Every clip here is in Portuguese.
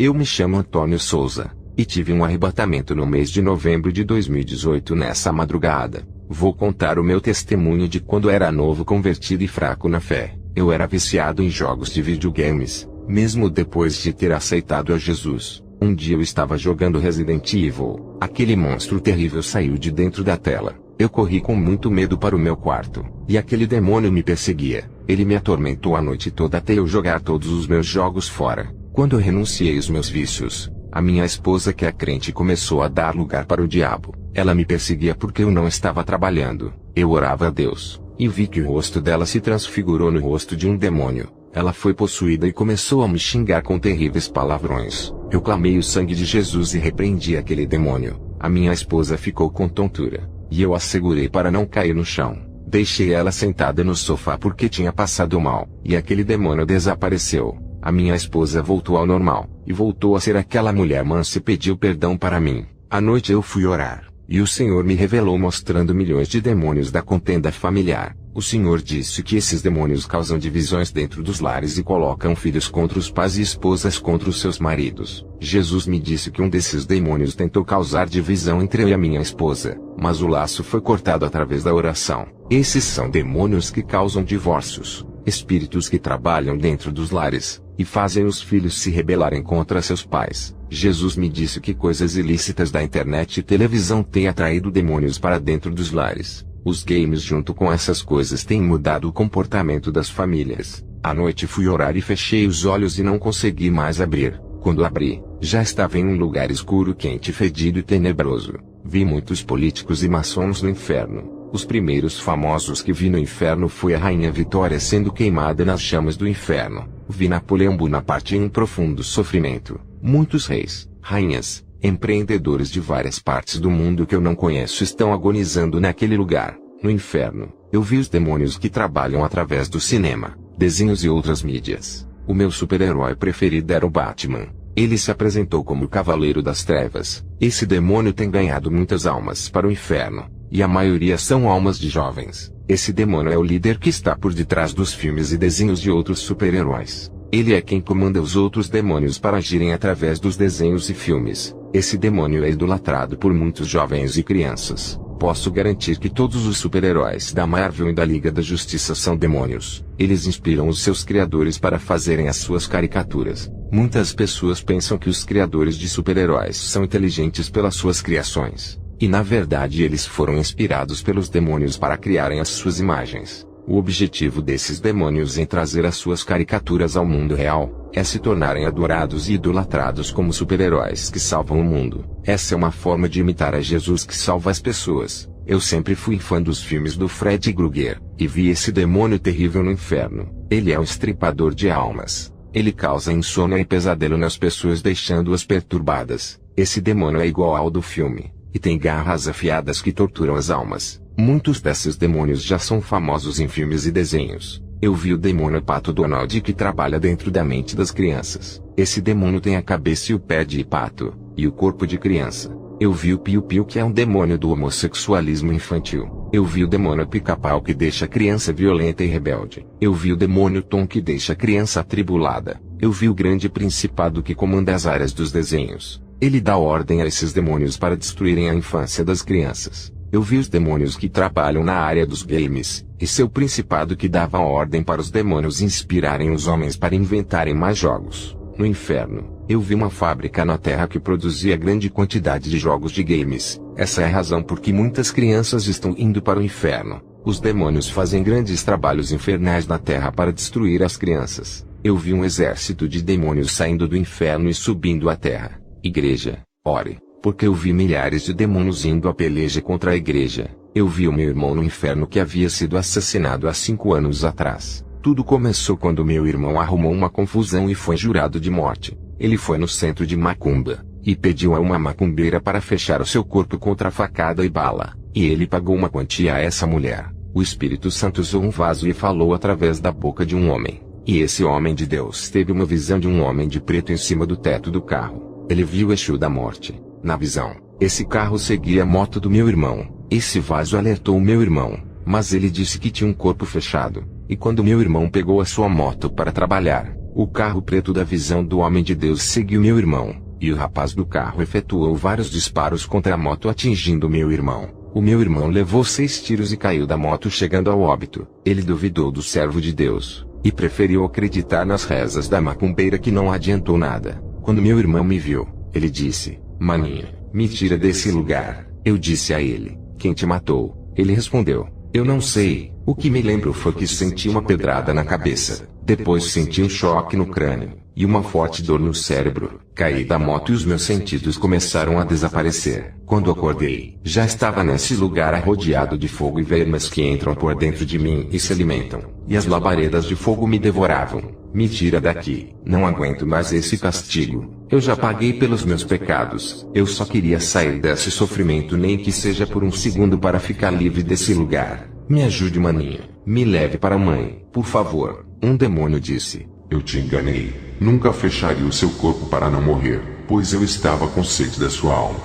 Eu me chamo Antônio Souza, e tive um arrebatamento no mês de novembro de 2018 nessa madrugada. Vou contar o meu testemunho de quando era novo convertido e fraco na fé. Eu era viciado em jogos de videogames, mesmo depois de ter aceitado a Jesus. Um dia eu estava jogando Resident Evil. Aquele monstro terrível saiu de dentro da tela. Eu corri com muito medo para o meu quarto, e aquele demônio me perseguia. Ele me atormentou a noite toda até eu jogar todos os meus jogos fora. Quando eu renunciei aos meus vícios, a minha esposa, que é crente, começou a dar lugar para o diabo. Ela me perseguia porque eu não estava trabalhando. Eu orava a Deus, e vi que o rosto dela se transfigurou no rosto de um demônio. Ela foi possuída e começou a me xingar com terríveis palavrões. Eu clamei o sangue de Jesus e repreendi aquele demônio. A minha esposa ficou com tontura, e eu a segurei para não cair no chão. Deixei ela sentada no sofá porque tinha passado mal, e aquele demônio desapareceu. A minha esposa voltou ao normal, e voltou a ser aquela mulher mansa e pediu perdão para mim. À noite eu fui orar, e o Senhor me revelou mostrando milhões de demônios da contenda familiar. O Senhor disse que esses demônios causam divisões dentro dos lares e colocam filhos contra os pais e esposas contra os seus maridos. Jesus me disse que um desses demônios tentou causar divisão entre eu e a minha esposa, mas o laço foi cortado através da oração. Esses são demônios que causam divórcios, espíritos que trabalham dentro dos lares, e fazem os filhos se rebelarem contra seus pais. Jesus me disse que coisas ilícitas da internet e televisão têm atraído demônios para dentro dos lares. Os games junto com essas coisas têm mudado o comportamento das famílias. À noite fui orar e fechei os olhos e não consegui mais abrir. Quando abri, já estava em um lugar escuro, quente, fedido e tenebroso. Vi muitos políticos e maçons no inferno. Os primeiros famosos que vi no inferno foi a Rainha Vitória sendo queimada nas chamas do inferno. Vi Napoleão Bonaparte em um profundo sofrimento. Muitos reis, rainhas, empreendedores de várias partes do mundo que eu não conheço estão agonizando naquele lugar. No inferno, eu vi os demônios que trabalham através do cinema, desenhos e outras mídias. O meu super-herói preferido era o Batman. Ele se apresentou como o Cavaleiro das Trevas. Esse demônio tem ganhado muitas almas para o inferno, e a maioria são almas de jovens. Esse demônio é o líder que está por detrás dos filmes e desenhos de outros super-heróis. Ele é quem comanda os outros demônios para agirem através dos desenhos e filmes. Esse demônio é idolatrado por muitos jovens e crianças. Posso garantir que todos os super-heróis da Marvel e da Liga da Justiça são demônios. Eles inspiram os seus criadores para fazerem as suas caricaturas. Muitas pessoas pensam que os criadores de super-heróis são inteligentes pelas suas criações. E na verdade eles foram inspirados pelos demônios para criarem as suas imagens. O objetivo desses demônios em trazer as suas caricaturas ao mundo real é se tornarem adorados e idolatrados como super-heróis que salvam o mundo. Essa é uma forma de imitar a Jesus que salva as pessoas. Eu sempre fui fã dos filmes do Fred Krueger, e vi esse demônio terrível no inferno. Ele é um estripador de almas. Ele causa insônia e pesadelo nas pessoas, deixando-as perturbadas. Esse demônio é igual ao do filme, e tem garras afiadas que torturam as almas. Muitos desses demônios já são famosos em filmes e desenhos. Eu vi o demônio Pato Donald que trabalha dentro da mente das crianças. Esse demônio tem a cabeça e o pé de pato, e o corpo de criança. Eu vi o Piu Piu, que é um demônio do homossexualismo infantil. Eu vi o demônio Pica-Pau, que deixa a criança violenta e rebelde. Eu vi o demônio Tom, que deixa a criança atribulada. Eu vi o grande principado que comanda as áreas dos desenhos. Ele dá ordem a esses demônios para destruírem a infância das crianças. Eu vi os demônios que trabalham na área dos games, e seu principado que dava ordem para os demônios inspirarem os homens para inventarem mais jogos. No inferno, eu vi uma fábrica na Terra que produzia grande quantidade de jogos de games. Essa é a razão por que muitas crianças estão indo para o inferno. Os demônios fazem grandes trabalhos infernais na Terra para destruir as crianças. Eu vi um exército de demônios saindo do inferno e subindo à Terra. Igreja, ore. Porque eu vi milhares de demônios indo à peleja contra a igreja. Eu vi o meu irmão no inferno que havia sido assassinado há 5 anos atrás. Tudo começou quando meu irmão arrumou uma confusão e foi jurado de morte. Ele foi no centro de macumba, e pediu a uma macumbeira para fechar o seu corpo contra facada e bala. E ele pagou uma quantia a essa mulher. O Espírito Santo usou um vaso e falou através da boca de um homem. E esse homem de Deus teve uma visão de um homem de preto em cima do teto do carro. Ele viu o Exu da morte. Na visão, esse carro seguia a moto do meu irmão. Esse vaso alertou o meu irmão, mas ele disse que tinha um corpo fechado. E quando meu irmão pegou a sua moto para trabalhar, O carro preto da visão do homem de Deus seguiu meu irmão, e o rapaz do carro efetuou vários disparos contra a moto atingindo meu irmão. O meu irmão levou 6 tiros e caiu da moto chegando ao óbito. Ele duvidou do servo de Deus, e preferiu acreditar nas rezas da macumbeira que não adiantou nada. Quando meu irmão me viu, ele disse: "Maninho, me tira desse lugar." Eu disse a ele: "Quem te matou?" Ele respondeu: "Eu não sei. O que me lembro foi que senti uma pedrada na cabeça. Depois senti um choque no crânio, e uma forte dor no cérebro. Caí da moto e os meus sentidos começaram a desaparecer. Quando acordei, já estava nesse lugar rodeado de fogo e vermes que entram por dentro de mim e se alimentam, e as labaredas de fogo me devoravam. Me tira daqui, não aguento mais esse castigo. Eu já paguei pelos meus pecados. Eu só queria sair desse sofrimento, nem que seja por um segundo, para ficar livre desse lugar. Me ajude, maninho. Me leve para a mãe, por favor." Um demônio disse: "Eu te enganei. Nunca fecharia o seu corpo para não morrer, pois eu estava com sede da sua alma."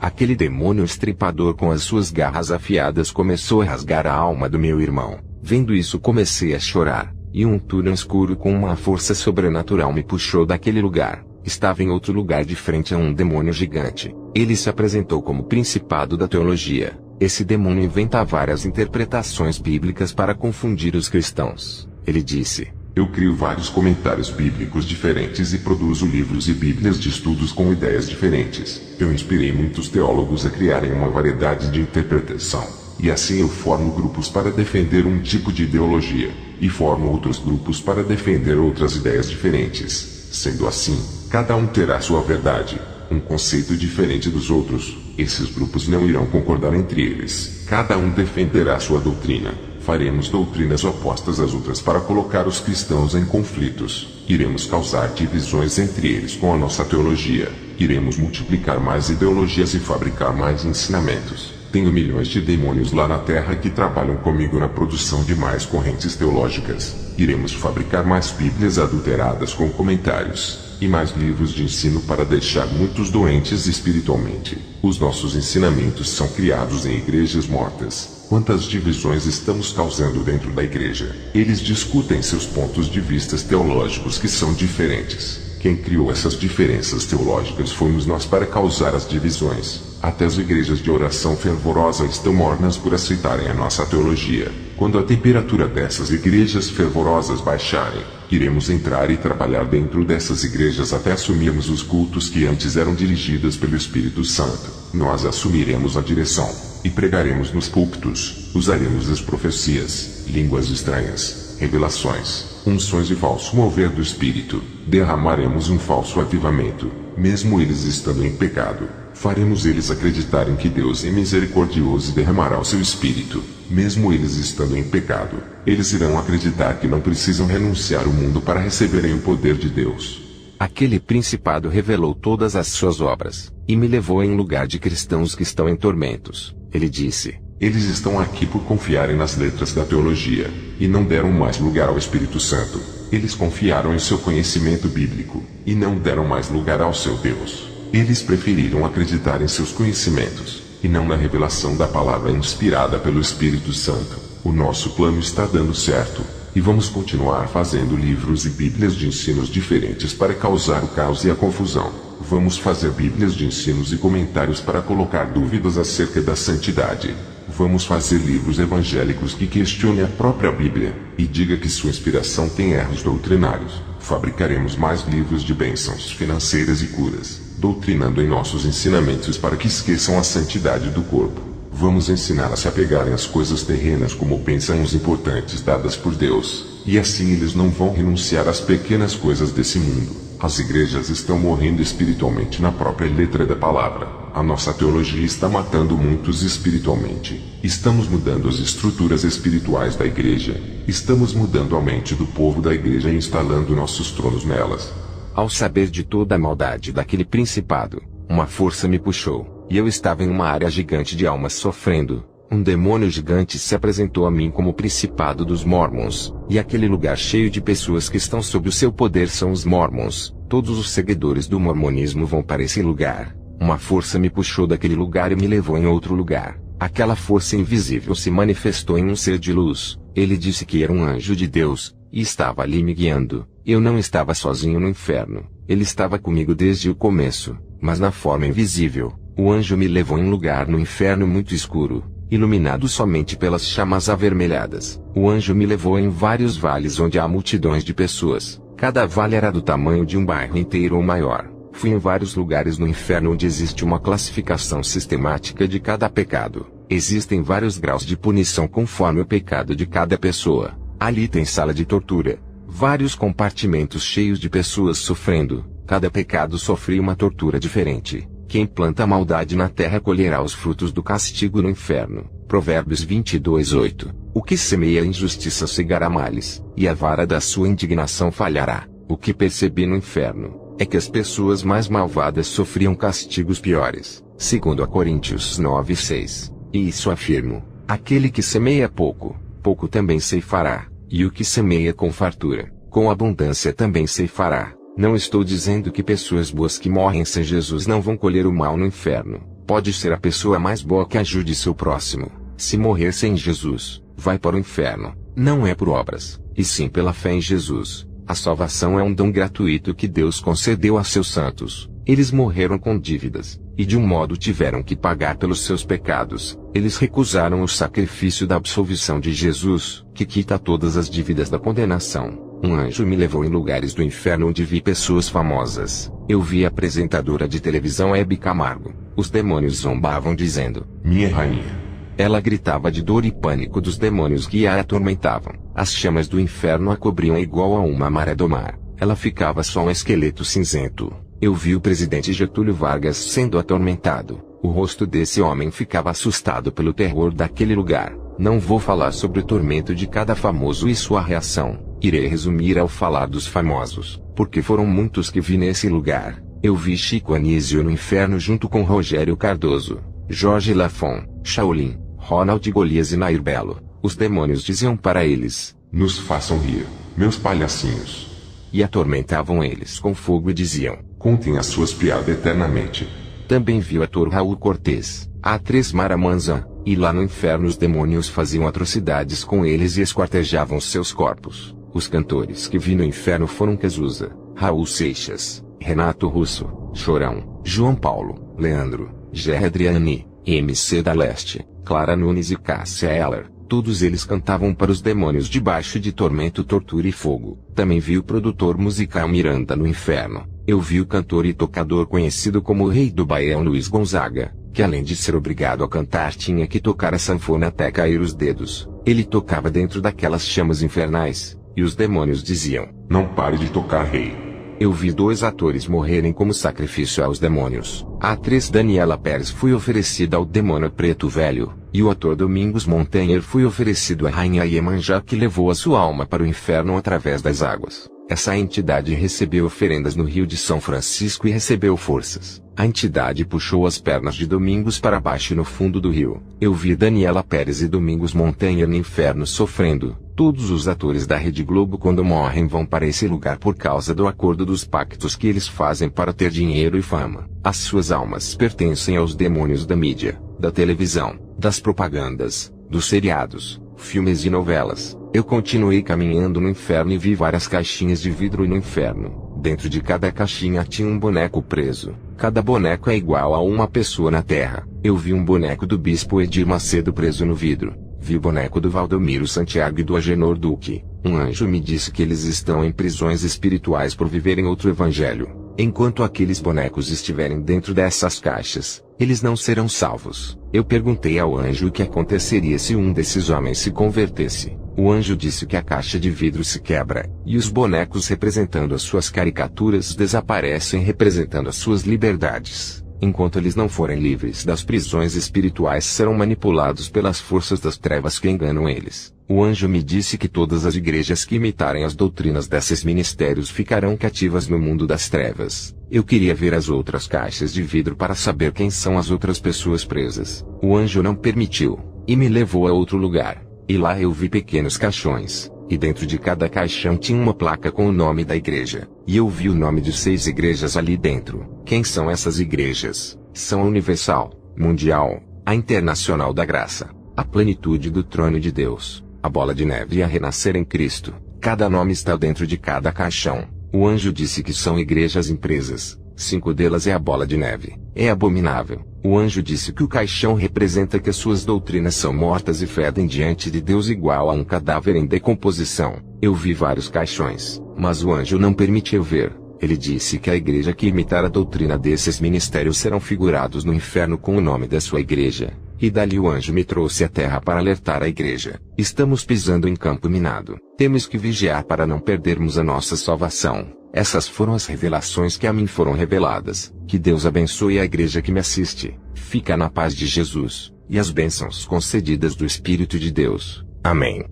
Aquele demônio estripador com as suas garras afiadas começou a rasgar a alma do meu irmão. Vendo isso, comecei a chorar, e um túnel escuro com uma força sobrenatural me puxou daquele lugar. Estava em outro lugar de frente a um demônio gigante. Ele se apresentou como Principado da Teologia. Esse demônio inventa várias interpretações bíblicas para confundir os cristãos. Ele disse: "Eu crio vários comentários bíblicos diferentes e produzo livros e bíblias de estudos com ideias diferentes. Eu inspirei muitos teólogos a criarem uma variedade de interpretação. E assim eu formo grupos para defender um tipo de ideologia, e formo outros grupos para defender outras ideias diferentes. Sendo assim, cada um terá sua verdade, um conceito diferente dos outros. Esses grupos não irão concordar entre eles. Cada um defenderá sua doutrina. Faremos doutrinas opostas às outras para colocar os cristãos em conflitos. Iremos causar divisões entre eles com a nossa teologia. Iremos multiplicar mais ideologias e fabricar mais ensinamentos. Tenho milhões de demônios lá na Terra que trabalham comigo na produção de mais correntes teológicas. Iremos fabricar mais bíblias adulteradas com comentários, e mais livros de ensino para deixar muitos doentes espiritualmente. Os nossos ensinamentos são criados em igrejas mortas. Quantas divisões estamos causando dentro da igreja? Eles discutem seus pontos de vista teológicos que são diferentes. Quem criou essas diferenças teológicas fomos nós para causar as divisões. Até as igrejas de oração fervorosa estão mornas por aceitarem a nossa teologia. Quando a temperatura dessas igrejas fervorosas baixarem, iremos entrar e trabalhar dentro dessas igrejas até assumirmos os cultos que antes eram dirigidos pelo Espírito Santo. Nós assumiremos a direção, e pregaremos nos púlpitos, usaremos as profecias, línguas estranhas, revelações, unções e falso mover do Espírito. Derramaremos um falso avivamento, mesmo eles estando em pecado. Faremos eles acreditarem que Deus é misericordioso e derramará o seu Espírito, mesmo eles estando em pecado. Eles irão acreditar que não precisam renunciar ao mundo para receberem o poder de Deus. Aquele principado revelou todas as suas obras, e me levou em lugar de cristãos que estão em tormentos. Ele disse: "Eles estão aqui por confiarem nas letras da teologia, e não deram mais lugar ao Espírito Santo. Eles confiaram em seu conhecimento bíblico, e não deram mais lugar ao seu Deus. Eles preferiram acreditar em seus conhecimentos, e não na revelação da palavra inspirada pelo Espírito Santo. O nosso plano está dando certo, e vamos continuar fazendo livros e bíblias de ensinos diferentes para causar o caos e a confusão. Vamos fazer bíblias de ensinos e comentários para colocar dúvidas acerca da santidade. Vamos fazer livros evangélicos que questionem a própria Bíblia, e diga que sua inspiração tem erros doutrinários. Fabricaremos mais livros de bênçãos financeiras e curas, doutrinando em nossos ensinamentos para que esqueçam a santidade do corpo. Vamos ensinar a se apegarem às coisas terrenas como bênçãos importantes dadas por Deus, e assim eles não vão renunciar às pequenas coisas desse mundo. As igrejas estão morrendo espiritualmente na própria letra da palavra. A nossa teologia está matando muitos espiritualmente. Estamos mudando as estruturas espirituais da igreja. Estamos mudando a mente do povo da igreja e instalando nossos tronos nelas." Ao saber de toda a maldade daquele principado, uma força me puxou, e eu estava em uma área gigante de almas sofrendo. Um demônio gigante se apresentou a mim como Principado dos Mormons, e aquele lugar cheio de pessoas que estão sob o seu poder são os Mormons. Todos os seguidores do mormonismo vão para esse lugar. Uma força me puxou daquele lugar e me levou em outro lugar. Aquela força invisível se manifestou em um ser de luz, Ele disse que era um anjo de Deus, e estava ali me guiando. Eu não estava sozinho no inferno. Ele estava comigo desde o começo, mas na forma invisível. O anjo me levou em um lugar no inferno muito escuro, iluminado somente pelas chamas avermelhadas. O anjo me levou em vários vales onde há multidões de pessoas. Cada vale era do tamanho de um bairro inteiro ou maior. Fui em vários lugares no inferno onde existe uma classificação sistemática de cada pecado. Existem vários graus de punição conforme o pecado de cada pessoa. Ali tem sala de tortura. Vários compartimentos cheios de pessoas sofrendo. Cada pecado sofre uma tortura diferente. Quem planta maldade na terra colherá os frutos do castigo no inferno. Provérbios 22:8. O que semeia injustiça cegará males, e a vara da sua indignação falhará. O que percebi no inferno é que as pessoas mais malvadas sofriam castigos piores, segundo a Coríntios 9:6. E isso afirmo: aquele que semeia pouco, pouco também ceifará, e o que semeia com fartura, com abundância também ceifará. Não estou dizendo que pessoas boas que morrem sem Jesus não vão colher o mal no inferno. Pode ser a pessoa mais boa que ajude seu próximo. Se morrer sem Jesus, vai para o inferno. Não é por obras, e sim pela fé em Jesus. A salvação é um dom gratuito que Deus concedeu a seus santos. Eles morreram com dívidas, e de um modo tiveram que pagar pelos seus pecados. Eles recusaram o sacrifício da absolvição de Jesus, que quita todas as dívidas da condenação. Um anjo me levou em lugares do inferno onde vi pessoas famosas. Eu vi a apresentadora de televisão Hebe Camargo. Os demônios zombavam dizendo: minha rainha. Ela gritava de dor e pânico dos demônios que a atormentavam. As chamas do inferno a cobriam igual a uma maré do mar. Ela ficava só um esqueleto cinzento. Eu vi o presidente Getúlio Vargas sendo atormentado. O rosto desse homem ficava assustado pelo terror daquele lugar. Não vou falar sobre o tormento de cada famoso e sua reação. Irei resumir ao falar dos famosos, porque foram muitos que vi nesse lugar. Eu vi Chico Anísio no inferno junto com Rogério Cardoso, Jorge Lafon, Shaolin, Ronald Golias e Nair Belo. Os demônios diziam para eles: nos façam rir, meus palhacinhos. E atormentavam eles com fogo e diziam: contem as suas piadas eternamente. Também vi o ator Raul Cortez, a atriz Mara Manzan, e lá no inferno os demônios faziam atrocidades com eles e esquartejavam seus corpos. Os cantores que vi no inferno foram Cazuza, Raul Seixas, Renato Russo, Chorão, João Paulo, Leandro, Gerry Adriani, MC da Leste, Clara Nunes e Cássia Eller. Todos eles cantavam para os demônios debaixo de tormento, tortura e fogo. Também vi o produtor musical Miranda no inferno. Eu vi o cantor e tocador conhecido como o Rei do Baião Luiz Gonzaga, que além de ser obrigado a cantar tinha que tocar a sanfona até cair os dedos. Ele tocava dentro daquelas chamas infernais, e os demônios diziam: não pare de tocar, rei. Eu vi 2 atores morrerem como sacrifício aos demônios. A atriz Daniela Pérez foi oferecida ao demônio Preto Velho, e o ator Domingos Montanher foi oferecido à rainha Iemanjá, que levou a sua alma para o inferno através das águas. Essa entidade recebeu oferendas no Rio de São Francisco e recebeu forças. A entidade puxou as pernas de Domingos para baixo no fundo do rio. Eu vi Daniela Pérez e Domingos Montanher no inferno sofrendo. Todos os atores da Rede Globo quando morrem vão para esse lugar por causa do acordo dos pactos que eles fazem para ter dinheiro e fama. As suas almas pertencem aos demônios da mídia, da televisão, das propagandas, dos seriados, filmes e novelas. Eu continuei caminhando no inferno e vi várias caixinhas de vidro no inferno. Dentro de cada caixinha tinha um boneco preso. Cada boneco é igual a uma pessoa na Terra. Eu vi um boneco do Bispo Edir Macedo preso no vidro. Vi o boneco do Valdomiro Santiago e do Agenor Duque. Um anjo me disse que eles estão em prisões espirituais por viverem outro evangelho. Enquanto aqueles bonecos estiverem dentro dessas caixas, eles não serão salvos. Eu perguntei ao anjo o que aconteceria se um desses homens se convertesse. O anjo disse que a caixa de vidro se quebra, e os bonecos representando as suas caricaturas desaparecem representando as suas liberdades. Enquanto eles não forem livres das prisões espirituais, serão manipulados pelas forças das trevas que enganam eles. O anjo me disse que todas as igrejas que imitarem as doutrinas desses ministérios ficarão cativas no mundo das trevas. Eu queria ver as outras caixas de vidro para saber quem são as outras pessoas presas. O anjo não permitiu, e me levou a outro lugar. E lá eu vi pequenos caixões, e dentro de cada caixão tinha uma placa com o nome da igreja. E eu vi o nome de 6 igrejas ali dentro. Quem são essas igrejas? São a Universal, Mundial, a Internacional da Graça, a Plenitude do Trono de Deus, A bola de neve ia renascer em Cristo. Cada nome está dentro de cada caixão. O anjo disse que são igrejas empresas. 5 delas é a bola de neve. É abominável. O anjo disse que o caixão representa que as suas doutrinas são mortas e fedem diante de Deus igual a um cadáver em decomposição. Eu vi vários caixões, mas o anjo não permitiu ver. Ele disse que a igreja que imitar a doutrina desses ministérios serão figurados no inferno com o nome da sua igreja. E dali o anjo me trouxe à terra para alertar a igreja. Estamos pisando em campo minado. Temos que vigiar para não perdermos a nossa salvação. Essas foram as revelações que a mim foram reveladas. Que Deus abençoe a igreja que me assiste. Fica na paz de Jesus, e as bênçãos concedidas do Espírito de Deus. Amém.